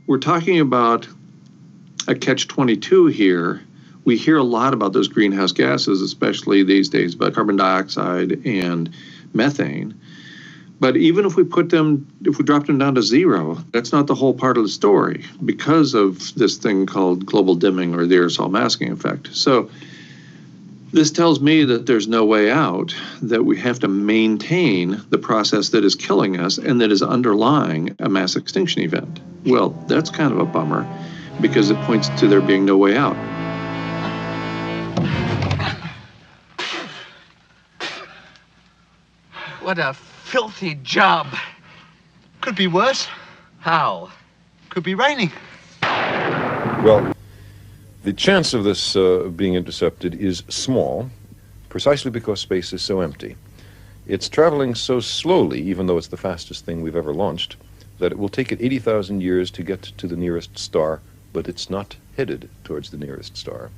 we're talking about a catch-22 here. We hear a lot about those greenhouse gases, especially these days, about carbon dioxide and methane. But even if we drop them down to zero, that's not the whole part of the story because of this thing called global dimming or the aerosol masking effect. So this tells me that there's no way out, that we have to maintain the process that is killing us and that is underlying a mass extinction event. Well, that's kind of a bummer because it points to there being no way out. What a filthy job. Could be worse. How? Could be raining. Well, the chance of this being intercepted is small, precisely because space is so empty. It's traveling so slowly, even though it's the fastest thing we've ever launched, that it will take it 80,000 years to get to the nearest star, but it's not headed towards the nearest star.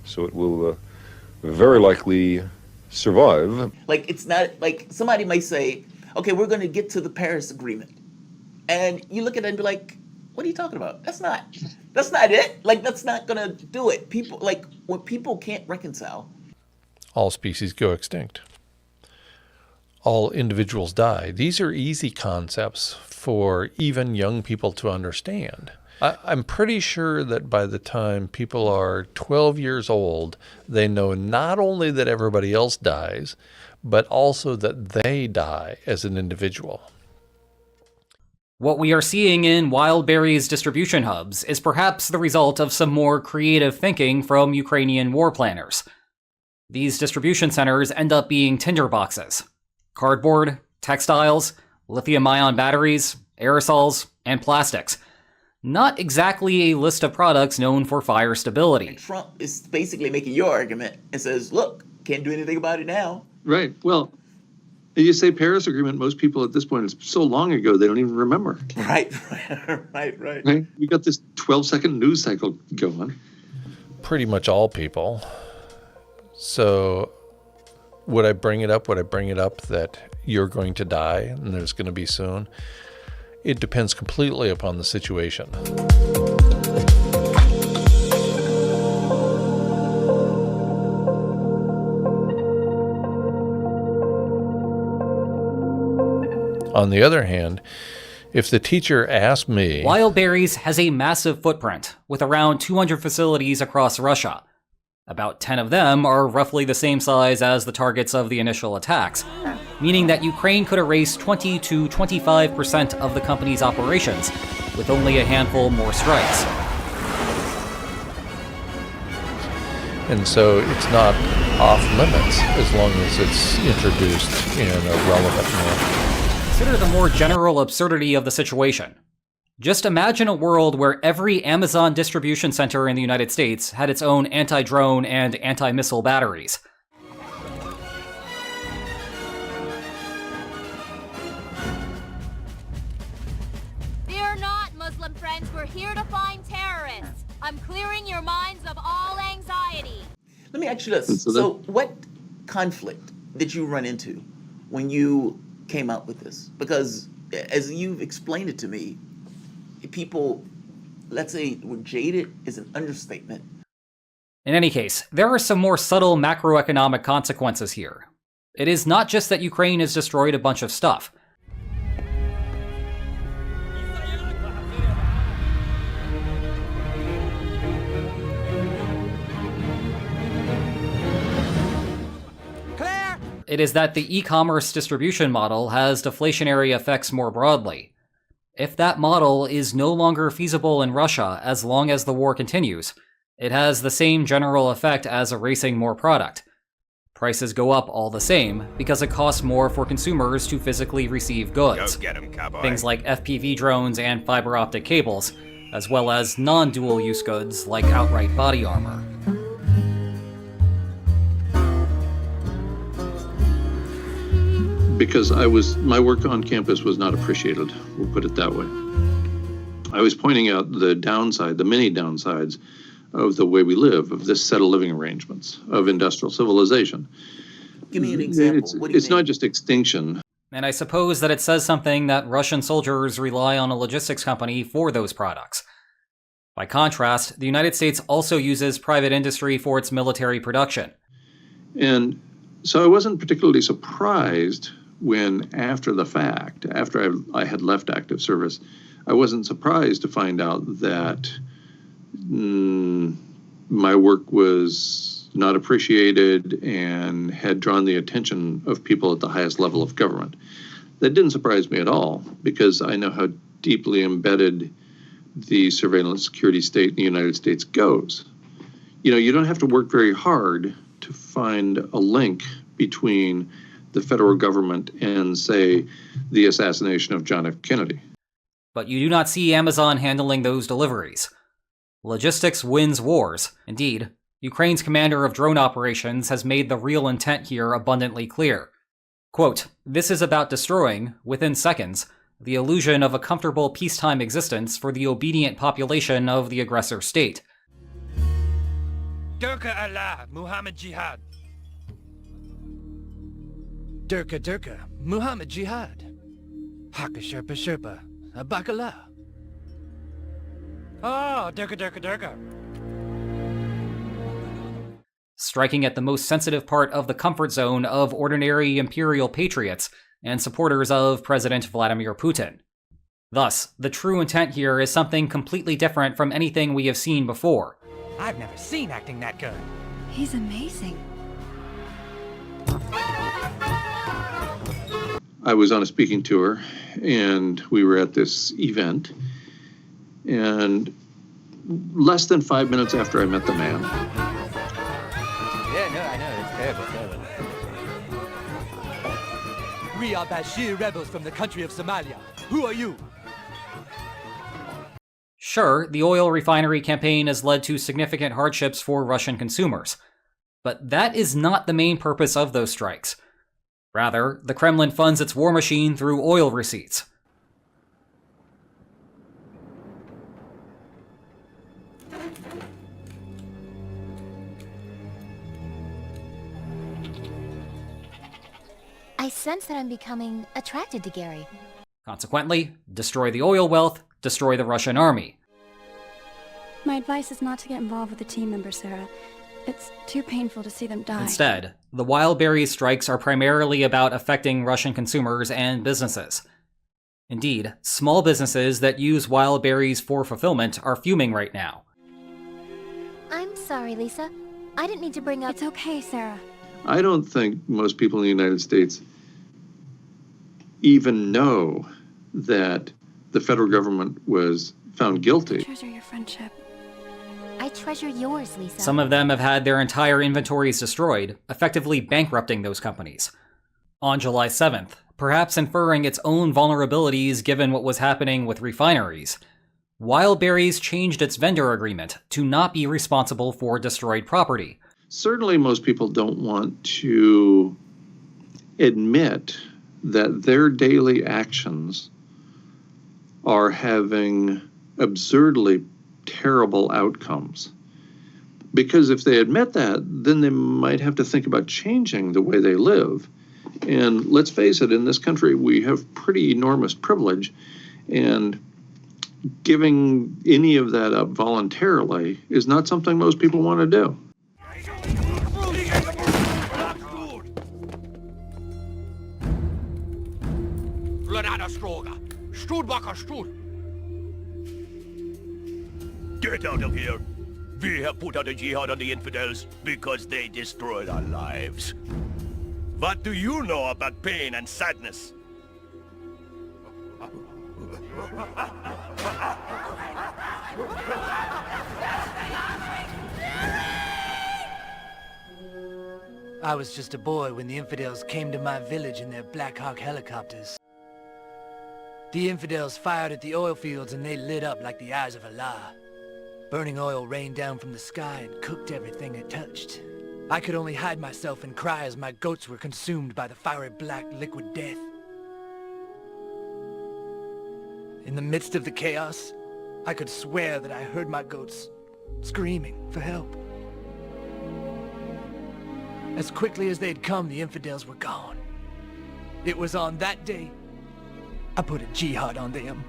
So it will very likely survive. Like, it's not, like, somebody might say, okay, we're going to get to the Paris Agreement. And you look at it and be like, what are you talking about? That's not it. Like, that's not going to do it. People, like, when people can't reconcile. All species go extinct. All individuals die. These are easy concepts for even young people to understand. I'm pretty sure that by the time people are 12 years old, they know not only that everybody else dies, but also that they die as an individual. What we are seeing in Wildberries distribution hubs is perhaps the result of some more creative thinking from Ukrainian war planners. These distribution centers end up being tinderboxes, cardboard, textiles, lithium-ion batteries, aerosols, and plastics. Not exactly a list of products known for fire stability. Trump is basically making your argument and says, look, can't do anything about it now. Right. Well, you say Paris Agreement, most people at this point, it's so long ago, they don't even remember. Right. We got this 12-second news cycle going. Pretty much all people. So would I bring it up? Would I bring it up that you're going to die and there's going to be soon? It depends completely upon the situation. On the other hand, if the teacher asked me... Wildberries has a massive footprint, with around 200 facilities across Russia. About 10 of them are roughly the same size as the targets of the initial attacks, meaning that Ukraine could erase 20 to 25% of the company's operations, with only a handful more strikes. And so it's not off limits as long as it's introduced in a relevant manner. Consider the more general absurdity of the situation. Just imagine a world where every Amazon distribution center in the United States had its own anti-drone and anti-missile batteries. Fear not, Muslim friends. We're here to find terrorists. I'm clearing your minds of all anxiety. Let me ask you this. So what conflict did you run into when you came out with this? Because as you've explained it to me, people, let's say, were jaded is an understatement. In any case, there are some more subtle macroeconomic consequences here. It is not just that Ukraine has destroyed a bunch of stuff. It is that the e-commerce distribution model has deflationary effects more broadly. If that model is no longer feasible in Russia as long as the war continues, it has the same general effect as erasing more product. Prices go up all the same because it costs more for consumers to physically receive goods. Go get 'em, cowboy. Things like FPV drones and fiber optic cables, as well as non-dual use goods like outright body armor. Because my work on campus was not appreciated, we'll put it that way. I was pointing out the downside, the many downsides of the way we live, of this set of living arrangements, of industrial civilization. Give me an example. What do you it's mean? not just extinction. And I suppose that it says something that Russian soldiers rely on a logistics company for those products. By contrast, the United States also uses private industry for its military production. And so I wasn't particularly surprised when, after the fact, after I had left active service, I wasn't surprised to find out that my work was not appreciated and had drawn the attention of people at the highest level of government. That didn't surprise me at all, because I know how deeply embedded the surveillance security state in the United States goes. You know, you don't have to work very hard to find a link between the federal government and, say, the assassination of John F. Kennedy. But you do not see Amazon handling those deliveries. Logistics wins wars. Indeed, Ukraine's commander of drone operations has made the real intent here abundantly clear. Quote, "This is about destroying, within seconds, the illusion of a comfortable peacetime existence for the obedient population of the aggressor state." Durka Allah, Muhammad Jihad. Durka, Muhammad Jihad. Haka Sherpa Sherpa, Abakala. Oh, Durka. Striking at the most sensitive part of the comfort zone of ordinary imperial patriots and supporters of President Vladimir Putin. Thus, the true intent here is something completely different from anything we have seen before. I've never seen acting that good. He's amazing. I was on a speaking tour, and we were at this event, and less than 5 minutes after I met the man. Yeah, no, I know, it's terrible. We are Bashir rebels from the country of Somalia. Who are you? Sure, the oil refinery campaign has led to significant hardships for Russian consumers. But that is not the main purpose of those strikes. Rather, the Kremlin funds its war machine through oil receipts. I sense that I'm becoming attracted to Gary. Consequently, destroy the oil wealth, destroy the Russian army. My advice is not to get involved with the team members, Sarah. It's too painful to see them die. Instead, the Wildberries strikes are primarily about affecting Russian consumers and businesses. Indeed, small businesses that use Wildberries for fulfillment are fuming right now. I'm sorry, Lisa. I didn't mean to bring up... It's okay, Sarah. I don't think most people in the United States even know that the federal government was found guilty. I treasure your friendship. I treasure yours, Lisa. Some of them have had their entire inventories destroyed, effectively bankrupting those companies. On July 7th, perhaps inferring its own vulnerabilities given what was happening with refineries, Wildberries changed its vendor agreement to not be responsible for destroyed property. Certainly most people don't want to admit that their daily actions are having absurdly terrible outcomes. Because if they admit that, then they might have to think about changing the way they live. And let's face it, in this country, we have pretty enormous privilege, and giving any of that up voluntarily is not something most people want to do. Get out of here! We have put out a jihad on the infidels because they destroyed our lives. What do you know about pain and sadness? I was just a boy when the infidels came to my village in their Black Hawk helicopters. The infidels fired at the oil fields and they lit up like the eyes of Allah. Burning oil rained down from the sky and cooked everything it touched. I could only hide myself and cry as my goats were consumed by the fiery black liquid death. In the midst of the chaos, I could swear that I heard my goats screaming for help. As quickly as they'd come, the infidels were gone. It was on that day I put a jihad on them.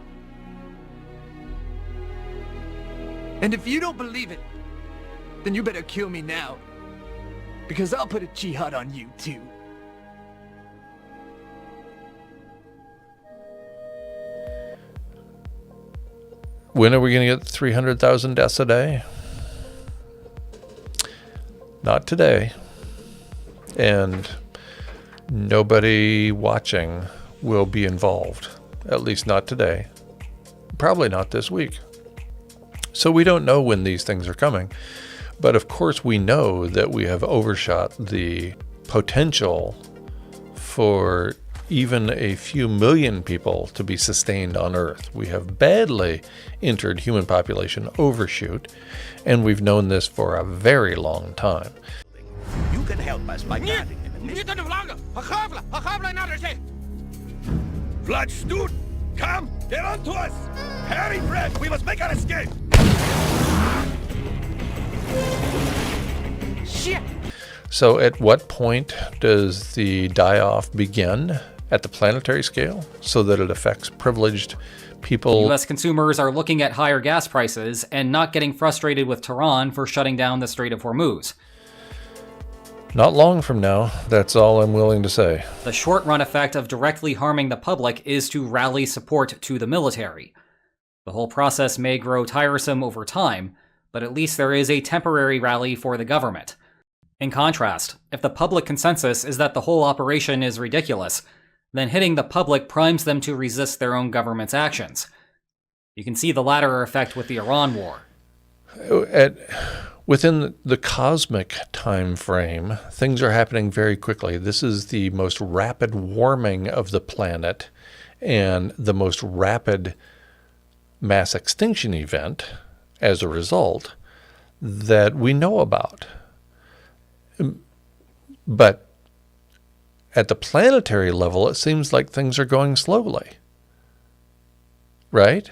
And if you don't believe it, then you better kill me now. Because I'll put a jihad on you too. When are we going to get 300,000 deaths a day? Not today. And nobody watching will be involved. At least not today. Probably not this week. So we don't know when these things are coming. But of course we know that we have overshot the potential for even a few million people to be sustained on Earth. We have badly entered human population overshoot, and we've known this for a very long time. You can help us by guarding them. Vlad, come! Get on to us! Hurry, Fred! We must make our escape! Shit! So at what point does the die-off begin at the planetary scale so that it affects privileged people? U.S. consumers are looking at higher gas prices and not getting frustrated with Tehran for shutting down the Strait of Hormuz. Not long from now, that's all I'm willing to say. The short-run effect of directly harming the public is to rally support to the military. The whole process may grow tiresome over time, but at least there is a temporary rally for the government. In contrast, if the public consensus is that the whole operation is ridiculous, then hitting the public primes them to resist their own government's actions. You can see the latter effect with the Iran war. Within the cosmic time frame, things are happening very quickly. This is the most rapid warming of the planet and the most rapid mass extinction event as a result that we know about. But at the planetary level, it seems like things are going slowly, right?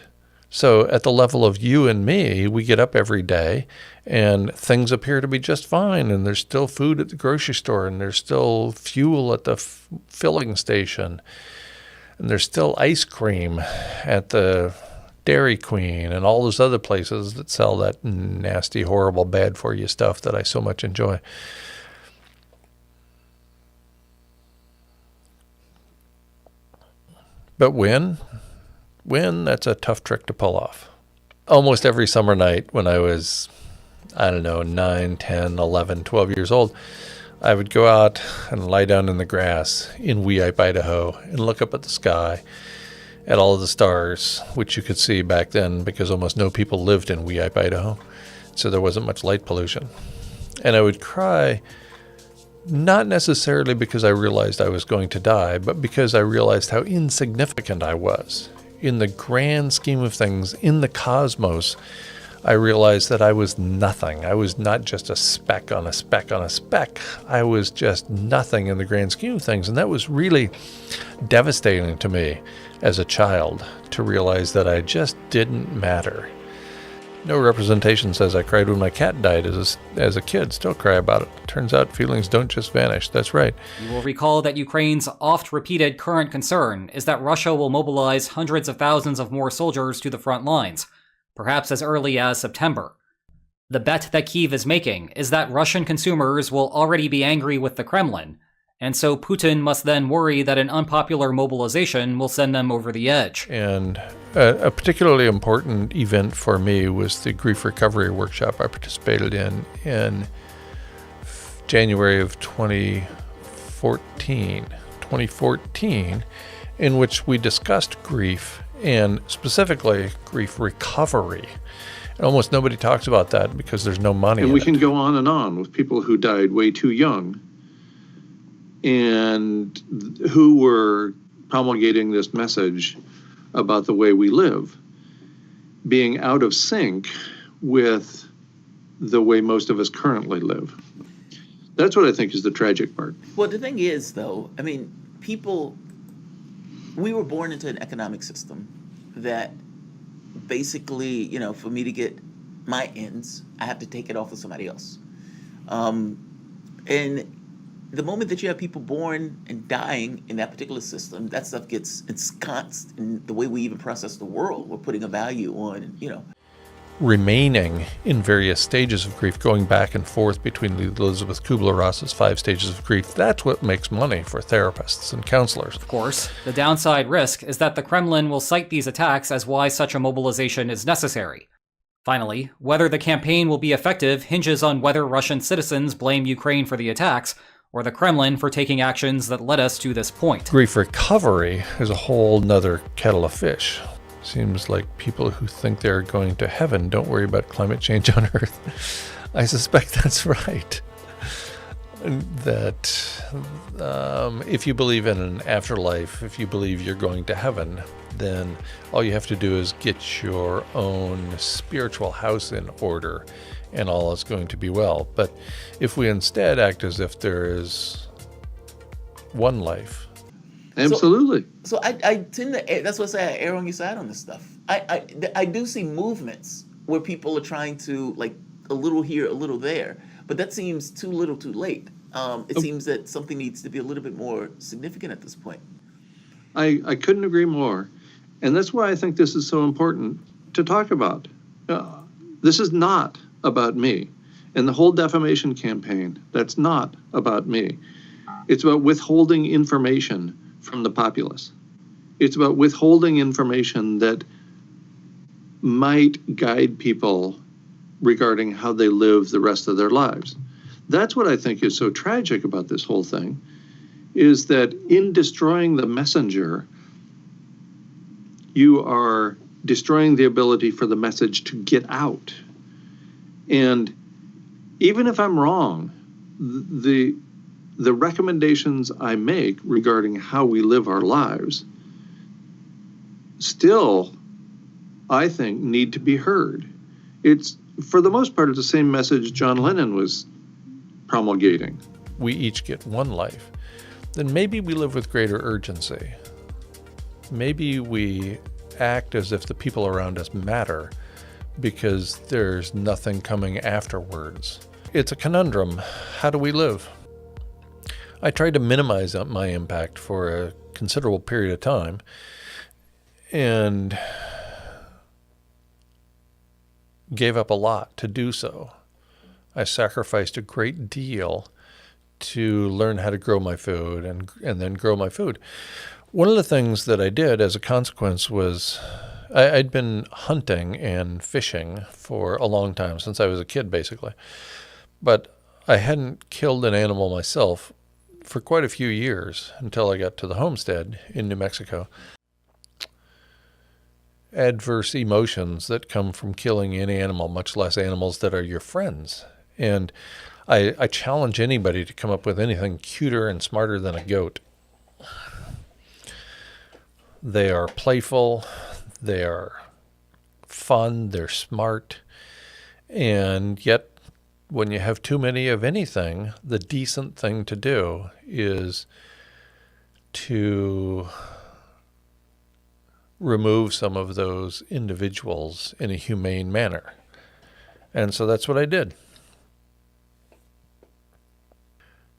So at the level of you and me, we get up every day and things appear to be just fine, and there's still food at the grocery store, and there's still fuel at the filling station, and there's still ice cream at the Dairy Queen and all those other places that sell that nasty, horrible, bad-for-you stuff that I so much enjoy. But when, that's a tough trick to pull off. Almost every summer night when I was, 9, 10, 11, 12 years old, I would go out and lie down in the grass in Weippe, Idaho, and look up at the sky at all of the stars, which you could see back then because almost no people lived in Weippe, Idaho, so there wasn't much light pollution. And I would cry, not necessarily because I realized I was going to die, but because I realized how insignificant I was. In the grand scheme of things, in the cosmos, I realized that I was nothing. I was not just a speck on a speck on a speck. I was just nothing in the grand scheme of things. And that was really devastating to me as a child, to realize that I just didn't matter. No representation says I cried when my cat died as a kid. Still cry about it. Turns out feelings don't just vanish. That's right. You will recall that Ukraine's oft-repeated current concern is that Russia will mobilize hundreds of thousands of more soldiers to the front lines, perhaps as early as September. The bet that Kyiv is making is that Russian consumers will already be angry with the Kremlin, and so Putin must then worry that an unpopular mobilization will send them over the edge. And a particularly important event for me was the grief recovery workshop I participated in January of 2014, in which we discussed grief, and specifically grief recovery. And almost nobody talks about that because there's no money in it. And we can go on with people who died way too young and who were promulgating this message about the way we live, being out of sync with the way most of us currently live. That's what I think is the tragic part. Well, the thing is, though, people, we were born into an economic system that basically, for me to get my ends, I have to take it off of somebody else. And the moment that you have people born and dying in that particular system, that stuff gets ensconced in the way we even process the world. We're putting a value on, remaining in various stages of grief, going back and forth between Elizabeth Kubler-Ross's 5 stages of grief. That's what makes money for therapists and counselors. Of course, the downside risk is that the Kremlin will cite these attacks as why such a mobilization is necessary. Finally, whether the campaign will be effective hinges on whether Russian citizens blame Ukraine for the attacks, or the Kremlin for taking actions that led us to this point. Grief recovery is a whole nother kettle of fish. Seems like people who think they're going to heaven don't worry about climate change on Earth. I suspect that's right. That if you believe in an afterlife, if you believe you're going to heaven, then all you have to do is get your own spiritual house in order, and all is going to be well. But if we instead act as if there is one life. Absolutely. So I tend to, that's what I say, I err on your side on this stuff. I do see movements where people are trying to, like, a little here, a little there, but that seems too little too late. It seems that something needs to be a little bit more significant at this point. I couldn't agree more. And that's why I think this is so important to talk about. This is not about me. And the whole defamation campaign, that's not about me. It's about withholding information from the populace. It's about withholding information that might guide people regarding how they live the rest of their lives. That's what I think is so tragic about this whole thing, is that in destroying the messenger, you are destroying the ability for the message to get out. And even if I'm wrong, the recommendations I make regarding how we live our lives still, I think, need to be heard. It's, for the most part, it's the same message John Lennon was promulgating. We each get one life. Then maybe we live with greater urgency. Maybe we act as if the people around us matter because there's nothing coming afterwards. It's a conundrum. How do we live? I tried to minimize my impact for a considerable period of time, and gave up a lot to do so. I sacrificed a great deal to learn how to grow my food and then grow my food. One of the things that I did as a consequence was I'd been hunting and fishing for a long time, since I was a kid, basically. But I hadn't killed an animal myself for quite a few years until I got to the homestead in New Mexico. Adverse emotions that come from killing any animal, much less animals that are your friends. And I challenge anybody to come up with anything cuter and smarter than a goat. They are playful, they are fun, they're smart, and yet when you have too many of anything, the decent thing to do is to remove some of those individuals in a humane manner. And so that's what I did.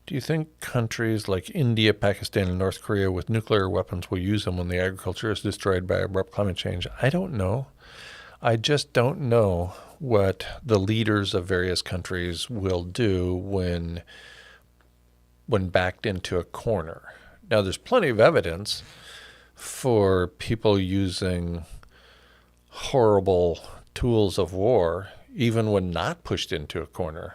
Do you think countries like India, Pakistan, and North Korea with nuclear weapons will use them when the agriculture is destroyed by abrupt climate change? I don't know. I just don't know what the leaders of various countries will do when backed into a corner. Now, there's plenty of evidence for people using horrible tools of war, even when not pushed into a corner.